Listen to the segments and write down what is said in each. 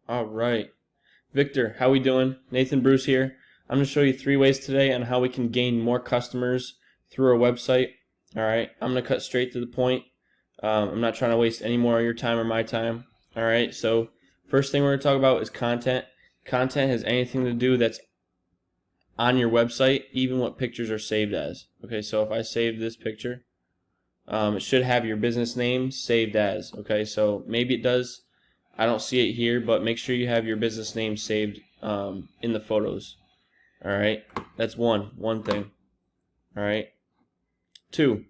All right. Victor, how we doing? Nathan Bruce here. I'm going to show you 3 ways today on how we can gain more customers through our website. All right. I'm going to cut straight to the point. I'm not trying to waste any more of your time or my time. All right. So first thing we're going to talk about is content. Content has anything to do that's on your website, even what pictures are saved as. Okay. So if I save this picture, it should have your business name saved as. Okay. So maybe it does. I don't see it here, but make sure you have your business name saved in the photos. All right, that's one thing. All right. 2,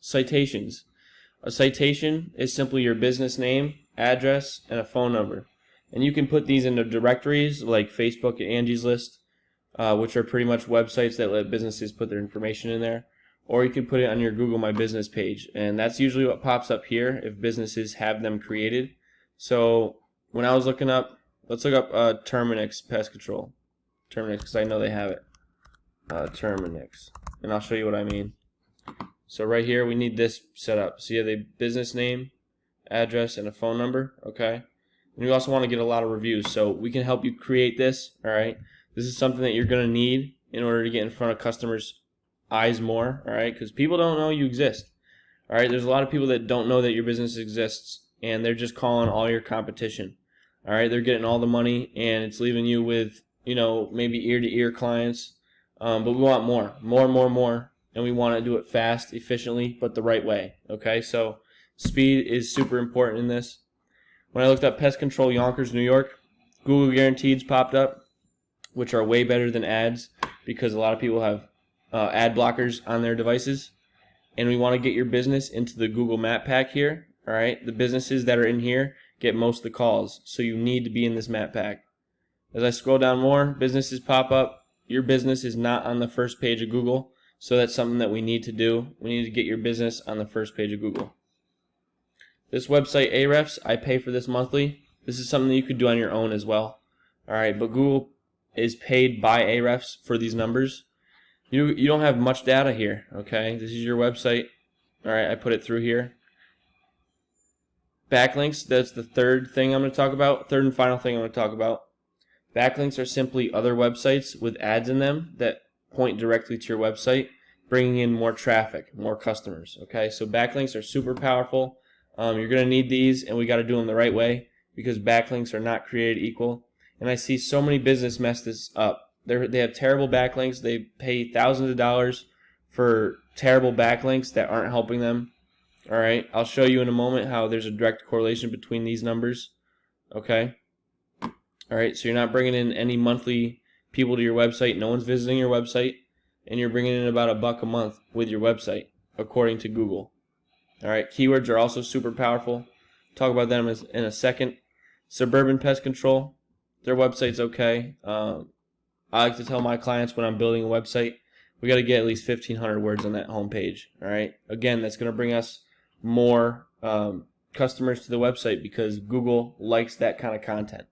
citations. A citation is simply your business name, address, and a phone number. And you can put these into directories like Facebook and Angie's List, which are pretty much websites that let businesses put their information in there. Or you can put it on your Google My Business page, and that's usually what pops up here if businesses have them created. So when I was looking up, let's look up Terminix Pest Control. Terminix, because I know they have it. Terminix. And I'll show you what I mean. So right here, we need this set up. So you have a business name, address, and a phone number. Okay. And we also want to get a lot of reviews. So we can help you create this. All right. This is something that you're going to need in order to get in front of customers' eyes more. All right. Because people don't know you exist. All right. There's a lot of people that don't know that your business exists, and they're just calling all your competition. All right, they're getting all the money, and it's leaving you with, maybe ear-to-ear clients. But we want more, and we want to do it fast, efficiently, but the right way. Okay, so speed is super important in this. When I looked up Pest Control Yonkers, New York, Google Guaranteeds popped up, which are way better than ads because a lot of people have ad blockers on their devices. And we want to get your business into the Google Map Pack here. All right, the businesses that are in here get most of the calls, so you need to be in this map pack. As I scroll down more, businesses pop up. Your business is not on the first page of Google, so that's something that we need to do. We need to get your business on the first page of Google. This website, Ahrefs, I pay for this monthly. This is something that you could do on your own as well. All right, but Google is paid by Ahrefs for these numbers. You don't have much data here, okay? This is your website. All right, I put it through here. Backlinks, that's the third thing I'm going to talk about. Third and final thing I'm going to talk about. Backlinks are simply other websites with ads in them that point directly to your website, bringing in more traffic, more customers. Okay, so backlinks are super powerful. You're going to need these, and we got to do them the right way because backlinks are not created equal. And I see so many businesses mess this up. They have terrible backlinks. They pay thousands of dollars for terrible backlinks that aren't helping them. All right, I'll show you in a moment how there's a direct correlation between these numbers. Okay. All right, so you're not bringing in any monthly people to your website. No one's visiting your website, and you're bringing in about $1 a month with your website, according to Google. All right, keywords are also super powerful. Talk about them in a second. Suburban Pest Control, their website's okay. I like to tell my clients when I'm building a website, we got to get at least 1,500 words on that homepage. All right, again, that's going to bring us more customers to the website because Google likes that kind of content.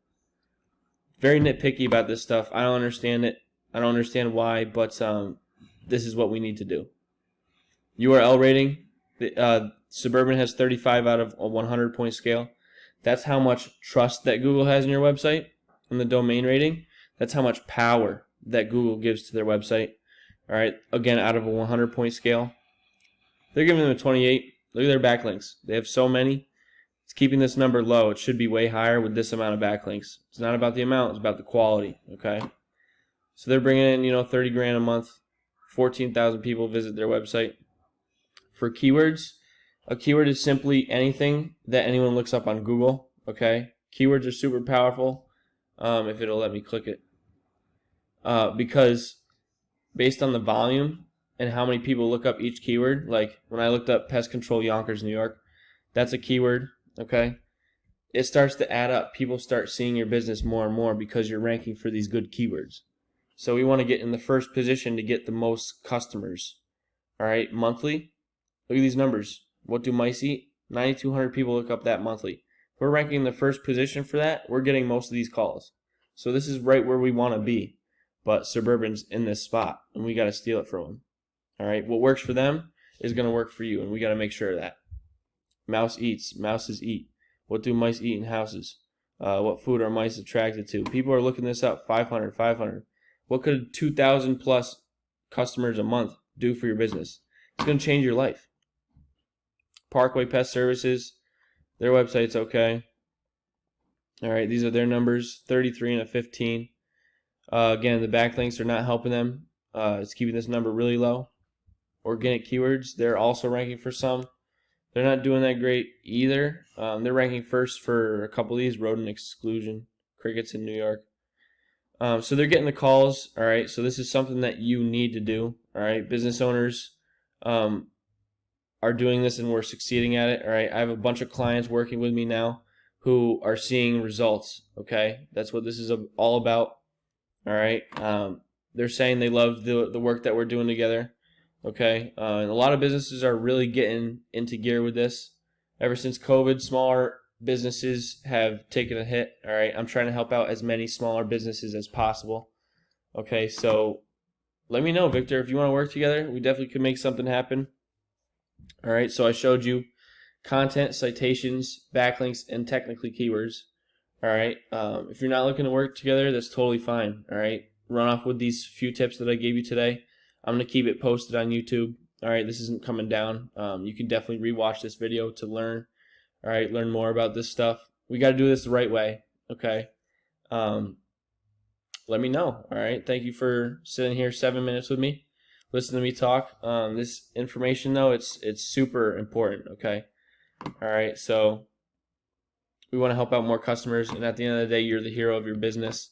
Very nitpicky about this stuff. I don't understand it. I don't understand why, but this is what we need to do. URL rating. Suburban has 35 out of a 100-point scale. That's how much trust that Google has in your website. And the domain rating, that's how much power that Google gives to their website. All right, again, out of a 100-point scale. They're giving them a 28. Look at their backlinks. They have so many. It's keeping this number low. It should be way higher with this amount of backlinks. It's not about the amount. It's about the quality, okay? So they're bringing in, 30 grand a month. 14,000 people visit their website. For keywords, a keyword is simply anything that anyone looks up on Google, okay? Keywords are super powerful, if it'll let me click it. Because based on the volume and how many people look up each keyword, like when I looked up Pest Control Yonkers, New York, that's a keyword, okay? It starts to add up. People start seeing your business more and more because you're ranking for these good keywords. So we want to get in the first position to get the most customers, all right, monthly. Look at these numbers. What do mice eat? 9,200 people look up that monthly. If we're ranking in the first position for that, we're getting most of these calls. So this is right where we want to be. But Suburban's in this spot, and we got to steal it from them. All right, what works for them is going to work for you, and we got to make sure of that. Mouse eats. Mouses eat. What do mice eat in houses? What food are mice attracted to? People are looking this up. 500, 500. What could 2,000 plus customers a month do for your business? It's going to change your life. Parkway Pest Services, their website's okay. All right, these are their numbers, 33 and a 15. Again, the backlinks are not helping them. It's keeping this number really low. Organic keywords, they're also ranking for some. They're not doing that great either. They're ranking first for a couple of these, rodent exclusion, crickets in New York. So they're getting the calls. All right, so this is something that you need to do. All right, business owners are doing this and we're succeeding at it. All right, I have a bunch of clients working with me now who are seeing results. Okay, that's what this is all about. All right, they're saying they love the work that we're doing together. Okay, and a lot of businesses are really getting into gear with this. Ever since COVID, smaller businesses have taken a hit. All right, I'm trying to help out as many smaller businesses as possible. Okay, so let me know, Victor, if you want to work together. We definitely could make something happen. All right, so I showed you content, citations, backlinks, and technically keywords. All right, if you're not looking to work together, that's totally fine. All right, run off with these few tips that I gave you today. I'm going to keep it posted on YouTube. All right, this isn't coming down. You can definitely rewatch this video to learn. All right, learn more about this stuff. We got to do this the right way. Okay. Let me know. All right. Thank you for sitting here 7 minutes with me. Listen to me talk. This information though, it's super important. Okay. All right. So we want to help out more customers, and at the end of the day, you're the hero of your business.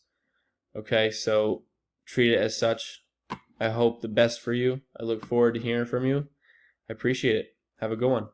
Okay. So treat it as such. I hope the best for you. I look forward to hearing from you. I appreciate it. Have a good one.